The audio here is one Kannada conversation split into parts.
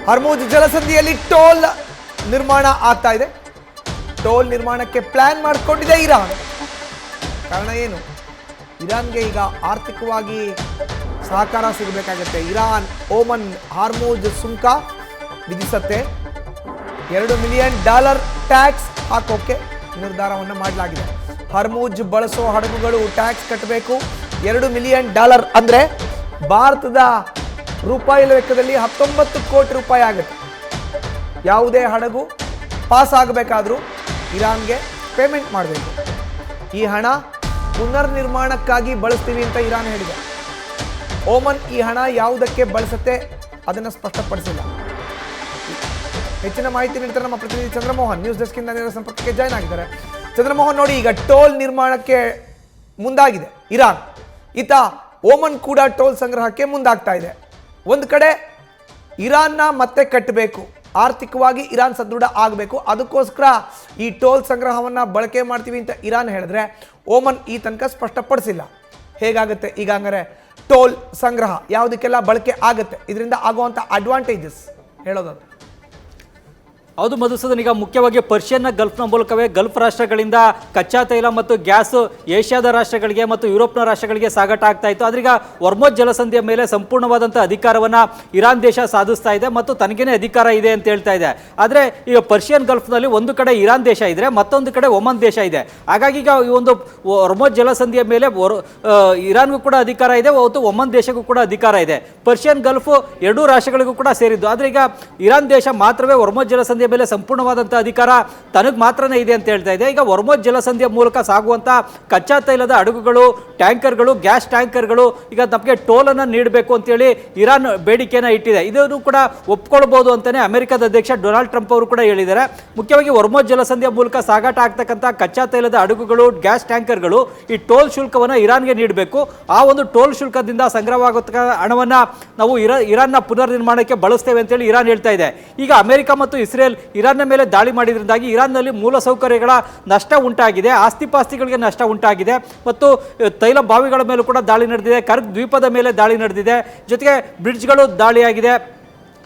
ಹರ್ಮುಜ್ ಜಲಸಂಧಿಯಲ್ಲಿ ಟೋಲ್ ನಿರ್ಮಾಣ ಆಗ್ತಾ ಇದೆ. ಟೋಲ್ ನಿರ್ಮಾಣಕ್ಕೆ ಪ್ಲಾನ್ ಮಾಡಿಕೊಂಡಿದೆ ಇರಾನ್. ಕಾರಣ ಏನು? ಇರಾನ್ಗೆ ಈಗ ಆರ್ಥಿಕವಾಗಿ ಸಹಕಾರ ಸಿಗಬೇಕಾಗುತ್ತೆ. ಇರಾನ್ ಓಮನ್ ಹಾರ್ಮುಜ್ ಸುಂಕ ವಿಧಿಸುತ್ತೆ. $2 ಮಿಲಿಯನ್ ಟ್ಯಾಕ್ಸ್ ಹಾಕೋಕೆ ನಿರ್ಧಾರವನ್ನು ಮಾಡಲಾಗಿದೆ. ಹರ್ಮುಜ್ ಬಳಸೋ ಹಡಗುಗಳು ಟ್ಯಾಕ್ಸ್ ಕಟ್ಟಬೇಕು. $2 ಮಿಲಿಯನ್ ಅಂದರೆ ಭಾರತದ ರೂಪಾಯಿ ಲೆಕ್ಕದಲ್ಲಿ 19 ಕೋಟಿ ರೂಪಾಯಿ ಆಗುತ್ತೆ. ಯಾವುದೇ ಹಡಗು ಪಾಸ್ ಆಗಬೇಕಾದ್ರೂ ಇರಾನ್ಗೆ ಪೇಮೆಂಟ್ ಮಾಡಬೇಕು. ಈ ಹಣ ಪುನರ್ ನಿರ್ಮಾಣಕ್ಕಾಗಿ ಬಳಸ್ತೀವಿ ಅಂತ ಇರಾನ್ ಹೇಳಿದೆ. ಓಮನ್ ಈ ಹಣ ಯಾವುದಕ್ಕೆ ಬಳಸುತ್ತೆ ಅದನ್ನು ಸ್ಪಷ್ಟಪಡಿಸಿಲ್ಲ. ಹೆಚ್ಚಿನ ಮಾಹಿತಿ ನೀಡ್ತಾರೆ ನಮ್ಮ ಪ್ರತಿನಿಧಿ ಚಂದ್ರಮೋಹನ್. ನ್ಯೂಸ್ ಡೆಸ್ಕ್ ಇಂದ ನೇರ ಸಂಪರ್ಕಕ್ಕೆ ಜಾಯ್ನ್ ಆಗಿದ್ದಾರೆ. ಚಂದ್ರಮೋಹನ್, ನೋಡಿ, ಈಗ ಟೋಲ್ ನಿರ್ಮಾಣಕ್ಕೆ ಮುಂದಾಗಿದೆ ಇರಾನ್. ಈತ ಓಮನ್ ಕೂಡ ಟೋಲ್ ಸಂಗ್ರಹಕ್ಕೆ ಮುಂದಾಗ್ತಾ ಇದೆ. ಒಂದು ಕಡೆ ಇರಾನ್ನ ಮತ್ತೆ ಕಟ್ಟಬೇಕು, ಆರ್ಥಿಕವಾಗಿ ಇರಾನ್ ಸದೃಢ ಆಗಬೇಕು. ಅದಕ್ಕೋಸ್ಕರ ಈ ಟೋಲ್ ಸಂಗ್ರಹವನ್ನು ಬಳಕೆ ಮಾಡ್ತೀವಿ ಅಂತ ಇರಾನ್ ಹೇಳಿದ್ರೆ ಓಮನ್ ಈ ತನಕ ಸ್ಪಷ್ಟಪಡಿಸಿಲ್ಲ. ಹೇಗಾಗುತ್ತೆ ಈಗ ಹಂಗಾರೆ ಟೋಲ್ ಸಂಗ್ರಹ? ಯಾವುದಕ್ಕೆಲ್ಲ ಬಳಕೆ ಆಗುತ್ತೆ? ಇದರಿಂದ ಆಗುವಂಥ ಅಡ್ವಾಂಟೇಜಸ್ ಹೇಳೋದಾದ್ರೆ? ಹೌದು ಮಧುಸೂದನ್, ಈಗ ಮುಖ್ಯವಾಗಿ ಪರ್ಷಿಯನ್ನ ಗಲ್ಫ್ನ ಮೂಲಕವೇ ಗಲ್ಫ್ ರಾಷ್ಟ್ರಗಳಿಂದ ಕಚ್ಚಾ ತೈಲ ಮತ್ತು ಗ್ಯಾಸ್ ಏಷ್ಯಾದ ರಾಷ್ಟ್ರಗಳಿಗೆ ಮತ್ತು ಯುರೋಪ್ನ ರಾಷ್ಟ್ರಗಳಿಗೆ ಸಾಗಾಟ ಆಗ್ತಾ ಇತ್ತು. ಆದ್ರೆ ಈಗ ಹೊರ್ಮುಜ್ ಜಲಸಂಧಿಯ ಮೇಲೆ ಸಂಪೂರ್ಣವಾದಂಥ ಅಧಿಕಾರವನ್ನು ಇರಾನ್ ದೇಶ ಸಾಧಿಸ್ತಾ ಇದೆ ಮತ್ತು ತನಗೇನೆ ಅಧಿಕಾರ ಇದೆ ಅಂತ ಹೇಳ್ತಾ ಇದೆ. ಆದರೆ ಈಗ ಪರ್ಷಿಯನ್ ಗಲ್ಫ್ನಲ್ಲಿ ಒಂದು ಕಡೆ ಇರಾನ್ ದೇಶ ಇದ್ರೆ, ಮತ್ತೊಂದು ಕಡೆ ಒಮನ್ ದೇಶ ಇದೆ. ಹಾಗಾಗಿ ಈಗ ಈ ಒಂದು ಹೊರ್ಮುಜ್ ಜಲಸಂಧಿಯ ಮೇಲೆ ಇರಾನ್ಗೂ ಕೂಡ ಅಧಿಕಾರ ಇದೆ ಮತ್ತು ಒಮನ್ ದೇಶಕ್ಕೂ ಕೂಡ ಅಧಿಕಾರ ಇದೆ. ಪರ್ಷಿಯನ್ ಗಲ್ಫ್ ಎರಡೂ ರಾಷ್ಟ್ರಗಳಿಗೂ ಕೂಡ ಸೇರಿದ್ದು. ಆದರೆ ಈಗ ಇರಾನ್ ದೇಶ ಮಾತ್ರವೇ ಹೊರ್ಮುಜ್ ಜಲಸಂಧಿಯ ಮೇಲೆ ಸಂಪೂರ್ಣವಾದಂಥ ಅಧಿಕಾರ ತನಗೆ ಮಾತ್ರನೇ ಇದೆ ಅಂತ ಹೇಳ್ತಾ ಇದೆ. ಈಗ ಹೊರ್ಮುಜ್ ಜಲಸಂಧಿಯ ಮೂಲಕ ಸಾಗುವಂಥ ಕಚ್ಚಾ ತೈಲದ ಹಡಗುಗಳು, ಟ್ಯಾಂಕರ್ಗಳು, ಗ್ಯಾಸ್ ಟ್ಯಾಂಕರ್ಗಳು ಈಗ ನಮಗೆ ಟೋಲನ್ನು ನೀಡಬೇಕು ಅಂತೇಳಿ ಇರಾನ್ ಬೇಡಿಕೆಯನ್ನು ಇಟ್ಟಿದೆ. ಇದನ್ನು ಕೂಡ ಒಪ್ಕೊಳ್ಬೋದು ಅಂತಾನೆ ಅಮೆರಿಕದ ಅಧ್ಯಕ್ಷ ಡೊನಾಲ್ಡ್ ಟ್ರಂಪ್ ಅವರು ಕೂಡ ಹೇಳಿದ್ದಾರೆ. ಮುಖ್ಯವಾಗಿ ಹೊರ್ಮುಜ್ ಜಲಸಂಧಿಯ ಮೂಲಕ ಸಾಗಾಟ ಆಗ್ತಕ್ಕಂಥ ಕಚ್ಚಾ ತೈಲದ ಹಡಗುಗಳು, ಗ್ಯಾಸ್ ಟ್ಯಾಂಕರ್ಗಳು ಈ ಟೋಲ್ ಶುಲ್ಕವನ್ನು ಇರಾನ್ಗೆ ನೀಡಬೇಕು. ಆ ಒಂದು ಟೋಲ್ ಶುಲ್ಕದಿಂದ ಸಂಗ್ರಹವಾಗುತ್ತ ಹಣವನ್ನು ನಾವು ಇರಾನ್ನ ಪುನರ್ ನಿರ್ಮಾಣಕ್ಕೆ ಬಳಸ್ತೇವೆ ಅಂತೇಳಿ ಇರಾನ್ ಹೇಳ್ತಾ ಇದೆ. ಈಗ ಅಮೆರಿಕ ಮತ್ತು ಇಸ್ರೇಲ್ ಇರಾನ್ನ ಮೇಲೆ ದಾಳಿ ಮಾಡಿದ್ರಿಂದಾಗಿ ಇರಾನ್ನಲ್ಲಿ ಮೂಲಸೌಕರ್ಯಗಳ ನಷ್ಟ ಉಂಟಾಗಿದೆ, ಆಸ್ತಿಪಾಸ್ತಿಗಳಿಗೆ ನಷ್ಟ ಉಂಟಾಗಿದೆ ಮತ್ತು ತೈಲ ಬಾವಿಗಳ ಮೇಲೂ ಕೂಡ ದಾಳಿ ನಡೆದಿದೆ. ಕರ್ಗ್ ದ್ವೀಪದ ಮೇಲೆ ದಾಳಿ ನಡೆದಿದೆ. ಜೊತೆಗೆ ಬ್ರಿಡ್ಜ್ಗಳು ದಾಳಿಯಾಗಿದೆ.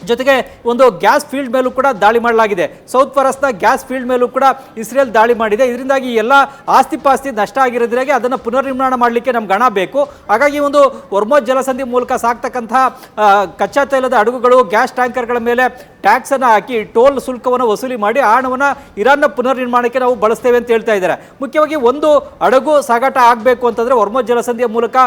ಜೊತೆಗೆ ಒಂದು ಗ್ಯಾಸ್ ಫೀಲ್ಡ್ ಮೇಲೂ ಕೂಡ ದಾಳಿ ಮಾಡಲಾಗಿದೆ. ಸೌತ್ ಫರಸ್ನ ಗ್ಯಾಸ್ ಫೀಲ್ಡ್ ಮೇಲೂ ಕೂಡ ಇಸ್ರೇಲ್ ದಾಳಿ ಮಾಡಿದೆ. ಇದರಿಂದಾಗಿ ಎಲ್ಲ ಆಸ್ತಿಪಾಸ್ತಿ ನಷ್ಟ ಆಗಿರೋದ್ರಾಗೆ ಅದನ್ನು ಪುನರ್ ನಿರ್ಮಾಣ ಮಾಡಲಿಕ್ಕೆ ನಮ್ಗೆ ಹಣ ಬೇಕು. ಹಾಗಾಗಿ ಒಂದು ಹೊರ್ಮುಜ್ ಜಲಸಂಧಿ ಮೂಲಕ ಸಾಕ್ತಕ್ಕಂಥ ಕಚ್ಚಾ ತೈಲದ ಹಡಗುಗಳು, ಗ್ಯಾಸ್ ಟ್ಯಾಂಕರ್ಗಳ ಮೇಲೆ ಟ್ಯಾಕ್ಸನ್ನು ಹಾಕಿ ಟೋಲ್ ಶುಲ್ಕವನ್ನು ವಸೂಲಿ ಮಾಡಿ ಆ ಹಣವನ್ನು ಇರಾನ್ನ ಪುನರ್ ನಿರ್ಮಾಣಕ್ಕೆ ನಾವು ಬಳಸ್ತೇವೆ ಅಂತ ಹೇಳ್ತಾ ಇದ್ದಾರೆ. ಮುಖ್ಯವಾಗಿ ಒಂದು ಹಡಗು ಸಾಗಾಟ ಆಗಬೇಕು ಅಂತಂದರೆ ಹೊರ್ಮುಜ್ ಜಲಸಂಧಿಯ ಮೂಲಕ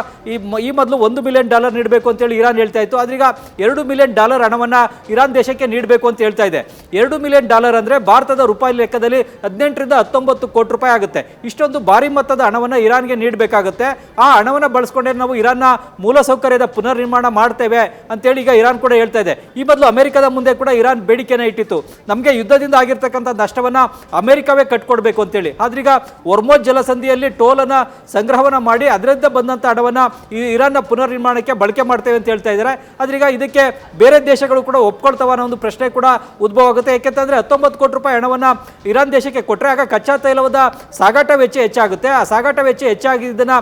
ಈ ಮೊದಲು $1 ಮಿಲಿಯನ್ ನೀಡಬೇಕು ಅಂತೇಳಿ ಇರಾನ್ ಹೇಳ್ತಾ ಇತ್ತು. ಆದ್ರೀಗ $2 ಮಿಲಿಯನ್ ಹಣವನ್ನು ಇರಾನ್ ದೇಶಕ್ಕೆ ನೀಡಬೇಕು ಅಂತ ಹೇಳ್ತಾ ಇದೆ. $2 ಮಿಲಿಯನ್ ಅಂದರೆ ಭಾರತದ ರೂಪಾಯಿ ಲೆಕ್ಕದಲ್ಲಿ 18 ರಿಂದ 19 ಕೋಟಿ ರೂಪಾಯಿ ಆಗುತ್ತೆ. ಇಷ್ಟೊಂದು ಭಾರಿ ಮೊತ್ತದ ಹಣವನ್ನು ಇರಾನ್ಗೆ ನೀಡಬೇಕಾಗುತ್ತೆ. ಆ ಹಣವನ್ನು ಬಳಸ್ಕೊಂಡೇ ನಾವು ಇರಾನ್ನ ಮೂಲಸೌಕರ್ಯದ ಪುನರ್ ನಿರ್ಮಾಣ ಮಾಡ್ತೇವೆ ಅಂತೇಳಿ ಈಗ ಇರಾನ್ ಕೂಡ ಹೇಳ್ತಾ ಇದೆ. ಈ ಮೊದಲು ಅಮೆರಿಕದ ಮುಂದೆ ಕೂಡ ಇರಾನ್ ಬೇಡಿಕೆನ ಇಟ್ಟಿತ್ತು, ನಮಗೆ ಯುದ್ಧದಿಂದ ಆಗಿರ್ತಕ್ಕಂಥ ನಷ್ಟವನ್ನ ಅಮೆರಿಕವೇ ಕಟ್ಕೊಡ್ಬೇಕು ಅಂತೇಳಿ. ಆದ್ರೀಗ ಹೊರ್ಮುಜ್ ಜಲಸಂಧಿಯಲ್ಲಿ ಟೋಲನ್ನು ಸಂಗ್ರಹವನ್ನ ಮಾಡಿ ಅದರಿಂದ ಬಂದಂಥ ಹಣವನ್ನು ಇರಾನ್ನ ಪುನರ್ ನಿರ್ಮಾಣಕ್ಕೆ ಬಳಕೆ ಮಾಡ್ತೇವೆ ಅಂತ ಹೇಳ್ತಾ ಇದ್ದಾರೆ. ಆದ್ರೀಗ ಇದಕ್ಕೆ ಬೇರೆ ದೇಶಗಳು ಕೂಡ ಒಪ್ಕೊಳ್ತಾವ ಅನ್ನೋ ಒಂದು ಪ್ರಶ್ನೆ ಕೂಡ ಉದ್ಭವ ಆಗುತ್ತೆ. ಯಾಕೆಂತಂದ್ರೆ 19 ಕೋಟಿ ರೂಪಾಯಿ ಹಣವನ್ನು ಇರಾನ್ ದೇಶಕ್ಕೆ ಕೊಟ್ಟರೆ ಆಗ ಕಚ್ಚಾ ತೈಲದ ಸಾಗಾಟ ವೆಚ್ಚ ಹೆಚ್ಚಾಗುತ್ತೆ. ಆ ಸಾಗಾಟ ವೆಚ್ಚ ಹೆಚ್ಚಾಗಿದ್ದನ್ನ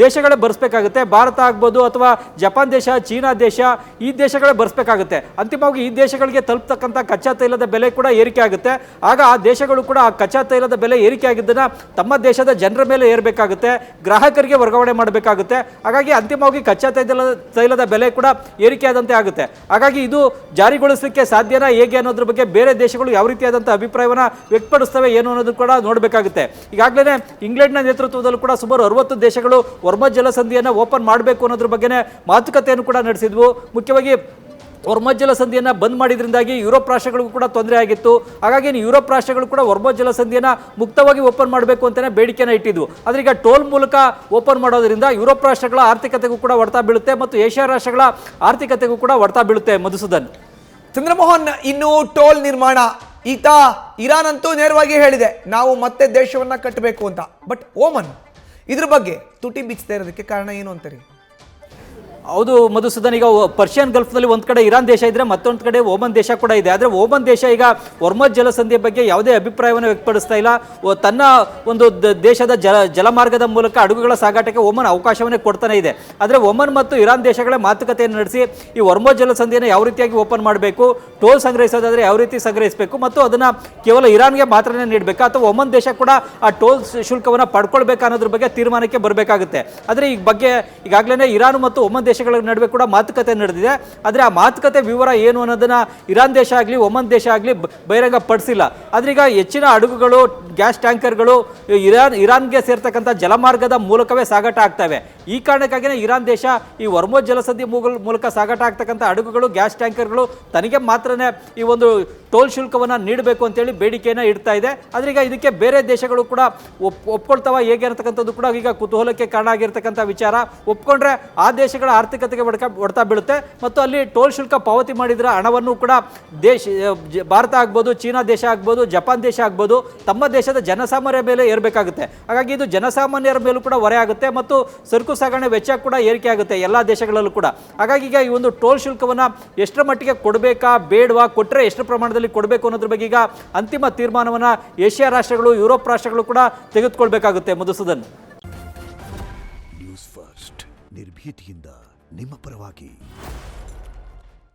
ದೇಶಗಳೇ ಭರಿಸಬೇಕಾಗುತ್ತೆ. ಭಾರತ ಆಗ್ಬೋದು ಅಥವಾ ಜಪಾನ್ ದೇಶ, ಚೀನಾ ದೇಶ, ಈ ದೇಶಗಳೇ ಭರಿಸಬೇಕಾಗುತ್ತೆ. ಅಂತಿಮವಾಗಿ ಈ ದೇಶಗಳಿಗೆ ತಲುಪತಕ್ಕಂಥ ಕಚ್ಚಾ ತೈಲದ ಬೆಲೆ ಕೂಡ ಏರಿಕೆ ಆಗುತ್ತೆ. ಆಗ ಆ ದೇಶಗಳು ಕೂಡ ಆ ಕಚ್ಚಾ ತೈಲದ ಬೆಲೆ ಏರಿಕೆ ಆಗಿದ್ದನ್ನ ತಮ್ಮ ದೇಶದ ಜನರ ಮೇಲೆ ಏರಬೇಕಾಗುತ್ತೆ, ಗ್ರಾಹಕರಿಗೆ ವರ್ಗಾವಣೆ ಮಾಡಬೇಕಾಗುತ್ತೆ. ಹಾಗಾಗಿ ಅಂತಿಮವಾಗಿ ಕಚ್ಚಾ ತೈಲದ ಬೆಲೆ ಕೂಡ ಏರಿಕೆ ಆದಂತೆ ಆಗುತ್ತೆ. ಹಾಗಾಗಿ ಇದು ಜಾರಿಗೊಳಿಸಲಿಕ್ಕೆ ಸಾಧ್ಯನಾ ಹೇಗೆ ಅನ್ನೋದ್ರ ಬಗ್ಗೆ ಬೇರೆ ದೇಶಗಳು ಯಾವ ರೀತಿಯಾದಂಥ ಅಭಿಪ್ರಾಯವನ್ನು ವ್ಯಕ್ತಪಡಿಸ್ತವೆ ಏನು ಅನ್ನೋದು ಕೂಡ ನೋಡಬೇಕಾಗುತ್ತೆ. ಈಗಾಗಲೇ ಇಂಗ್ಲೆಂಡ್ನ ನೇತೃತ್ವದಲ್ಲೂ ಕೂಡ ಸುಮಾರು 60 ದೇಶಗಳು ಹೊರ್ಮುಜ್ ಜಲಸಂಧಿಯನ್ನು ಓಪನ್ ಮಾಡಬೇಕು ಅನ್ನೋದ್ರ ಬಗ್ಗೆ ಮಾತುಕತೆಯನ್ನು ಕೂಡ ನಡೆಸಿದ್ವು. ಮುಖ್ಯವಾಗಿ ಹೊರ್ಮುಜ್ ಜಲಸಂಧಿಯನ್ನು ಬಂದ್ ಮಾಡಿದ್ರಿಂದಾಗಿ ಯುರೋಪ್ ರಾಷ್ಟ್ರಗಳಿಗೂ ಕೂಡ ತೊಂದರೆ ಆಗಿತ್ತು. ಹಾಗಾಗಿ ಯುರೋಪ್ ರಾಷ್ಟ್ರಗಳು ಕೂಡ ಹೊರ್ಮುಜ್ ಜಲಸಂಧಿಯನ್ನು ಮುಕ್ತವಾಗಿ ಓಪನ್ ಮಾಡಬೇಕು ಅಂತಲೇ ಬೇಡಿಕೆನ ಇಟ್ಟಿದ್ವು. ಆದರೆ ಈಗ ಟೋಲ್ ಮೂಲಕ ಓಪನ್ ಮಾಡೋದ್ರಿಂದ ಯುರೋಪ್ ರಾಷ್ಟ್ರಗಳ ಆರ್ಥಿಕತೆಗೂ ಕೂಡ ಹೊಡೆತ ಬೀಳುತ್ತೆ ಮತ್ತು ಏಷ್ಯಾ ರಾಷ್ಟ್ರಗಳ ಆರ್ಥಿಕತೆಗೂ ಕೂಡ ಹೊಡೆತ ಬೀಳುತ್ತೆ. ಮಧುಸೂದನ್, ಚಂದ್ರಮೋಹನ್, ಇನ್ನು ಟೋಲ್ ನಿರ್ಮಾಣ ಈತ ಇರಾನ್ ಅಂತೂ ನೇರವಾಗಿ ಹೇಳಿದೆ ನಾವು ಮತ್ತೆ ದೇಶವನ್ನ ಕಟ್ಟಬೇಕು ಅಂತ. ಬಟ್ ಓಮನ್ ಇದ್ರ ಬಗ್ಗೆ ತುಟಿ ಬಿಚ್ಚದೇ ಇರೋದಕ್ಕೆ ಕಾರಣ ಏನು ಅಂತೀರಿ? ಹೌದು ಮಧುಸೂದನ್, ಈಗ ಪರ್ಷಿಯನ್ ಗಲ್ಫ್ನಲ್ಲಿ ಒಂದು ಕಡೆ ಇರಾನ್ ದೇಶ ಇದ್ರೆ ಮತ್ತೊಂದು ಕಡೆ ಓಮನ್ ದೇಶ ಕೂಡ ಇದೆ. ಆದರೆ ಓಮನ್ ದೇಶ ಈಗ ಹೊರ್ಮುಜ್ ಜಲಸಂಧಿಯ ಬಗ್ಗೆ ಯಾವುದೇ ಅಭಿಪ್ರಾಯವನ್ನು ವ್ಯಕ್ತಪಡಿಸ್ತಾ ಇಲ್ಲ. ತನ್ನ ಒಂದು ದೇಶದ ಜಲಮಾರ್ಗದ ಮೂಲಕ ಹಡಗುಗಳ ಸಾಗಾಟಕ್ಕೆ ಓಮನ್ ಅವಕಾಶವನ್ನೇ ಕೊಡ್ತಾನೆ ಇದೆ. ಆದರೆ ಓಮನ್ ಮತ್ತು ಇರಾನ್ ದೇಶಗಳೇ ಮಾತುಕತೆಯನ್ನು ನಡೆಸಿ ಈ ಹೊರ್ಮುಜ್ ಜಲಸಂಧಿಯನ್ನು ಯಾವ ರೀತಿಯಾಗಿ ಓಪನ್ ಮಾಡಬೇಕು, ಟೋಲ್ ಸಂಗ್ರಹಿಸೋದಾದ್ರೆ ಯಾವ ರೀತಿ ಸಂಗ್ರಹಿಸಬೇಕು ಮತ್ತು ಅದನ್ನು ಕೇವಲ ಇರಾನ್ಗೆ ಮಾತ್ರನೇ ನೀಡಬೇಕಾ ಅಥವಾ ಓಮನ್ ದೇಶ ಕೂಡ ಆ ಟೋಲ್ ಶುಲ್ಕವನ್ನು ಪಡ್ಕೊಳ್ಬೇಕಾ ಅನ್ನೋದ್ರ ಬಗ್ಗೆ ತೀರ್ಮಾನಕ್ಕೆ ಬರಬೇಕಾಗುತ್ತೆ. ಆದರೆ ಈ ಬಗ್ಗೆ ಈಗಾಗಲೇ ಇರಾನ್ ಮತ್ತು ಒಮನ್ ದೇಶಗಳ ನಡುವೆ ಕೂಡ ಮಾತುಕತೆ ನಡೆದಿದೆ. ಆದರೆ ಆ ಮಾತುಕತೆ ವಿವರ ಏನು ಅನ್ನೋದನ್ನ ಇರಾನ್ ದೇಶ ಆಗಲಿ ಒಮನ್ ದೇಶ ಆಗಲಿ ಬಹಿರಂಗ ಪಡಿಸಿಲ್ಲ. ಆದರೆ ಈಗ ಹೆಚ್ಚಿನ ಹಡಗುಗಳು, ಗ್ಯಾಸ್ ಟ್ಯಾಂಕರ್ಗಳು ಇರಾನ್ಗೆ ಸೇರ್ತಕ್ಕಂಥ ಜಲಮಾರ್ಗದ ಮೂಲಕವೇ ಸಾಗಾಟ ಆಗ್ತವೆ. ಈ ಕಾರಣಕ್ಕಾಗಿಯೇ ಇರಾನ್ ದೇಶ ಈ ಹೊರ್ಮುಜ್ ಜಲಸಂಧಿ ಮೂಲಕ ಸಾಗಾಟ ಆಗ್ತಕ್ಕಂಥ ಹಡಗುಗಳು, ಗ್ಯಾಸ್ ಟ್ಯಾಂಕರ್ಗಳು ತನಗೆ ಮಾತ್ರನೇ ಈ ಒಂದು ಟೋಲ್ ಶುಲ್ಕವನ್ನು ನೀಡಬೇಕು ಅಂತೇಳಿ ಬೇಡಿಕೆಯನ್ನು ಇಡ್ತಾ ಇದೆ. ಆದರೆ ಈಗ ಇದಕ್ಕೆ ಬೇರೆ ದೇಶಗಳು ಕೂಡ ಒಪ್ಕೊಳ್ತಾವ ಹೇಗೆ ಅಂತಕ್ಕಂಥದ್ದು ಕೂಡ ಈಗ ಕುತೂಹಲಕ್ಕೆ ಕಾರಣ ಆಗಿರ್ತಕ್ಕಂಥ ವಿಚಾರ. ಒಪ್ಕೊಂಡ್ರೆ ಆ ದೇಶಗಳ ಆರ್ಥಿಕತೆಗೆ ಹೊಡೆತ ಬೀಳುತ್ತೆ ಮತ್ತು ಅಲ್ಲಿ ಟೋಲ್ ಶುಲ್ಕ ಪಾವತಿ ಮಾಡಿದ್ರ ಹಣವನ್ನು ಕೂಡ ಭಾರತ ಆಗ್ಬೋದು, ಚೀನಾ ದೇಶ ಆಗ್ಬೋದು, ಜಪಾನ್ ದೇಶ ಆಗ್ಬೋದು ತಮ್ಮ ದೇಶದ ಜನಸಾಮಾನ್ಯರ ಮೇಲೆ ಏರಬೇಕಾಗುತ್ತೆ. ಹಾಗಾಗಿ ಇದು ಜನಸಾಮಾನ್ಯರ ಮೇಲೂ ಕೂಡ ಹೊರೆ ಆಗುತ್ತೆ ಮತ್ತು ಸರಕು ಸಾಗಣೆ ವೆಚ್ಚ ಕೂಡ ಏರಿಕೆ ಆಗುತ್ತೆ ಎಲ್ಲ ದೇಶಗಳಲ್ಲೂ ಕೂಡ. ಹಾಗಾಗಿ ಈಗ ಈ ಒಂದು ಟೋಲ್ ಶುಲ್ಕವನ್ನು ಎಷ್ಟರ ಮಟ್ಟಿಗೆ ಕೊಡಬೇಕಾ ಬೇಡವಾ, ಕೊಟ್ಟರೆ ಎಷ್ಟು ಪ್ರಮಾಣದಲ್ಲಿ ಕೊಡಬೇಕು ಅನ್ನೋದ್ರ ಬಗ್ಗೆ ಈಗ ಅಂತಿಮ ತೀರ್ಮಾನವನ್ನು ಏಷ್ಯಾ ರಾಷ್ಟ್ರಗಳು, ಯುರೋಪ್ ರಾಷ್ಟ್ರಗಳು ಕೂಡ ತೆಗೆದುಕೊಳ್ಬೇಕಾಗುತ್ತೆ. ಮಧುಸೂದನ್, ನ್ಯೂಸ್ ಫಸ್ಟ್ ನಿರ್ಭೀತಿಯಿಂದ ನಿಮ್ಮ ಪರವಾಗಿ.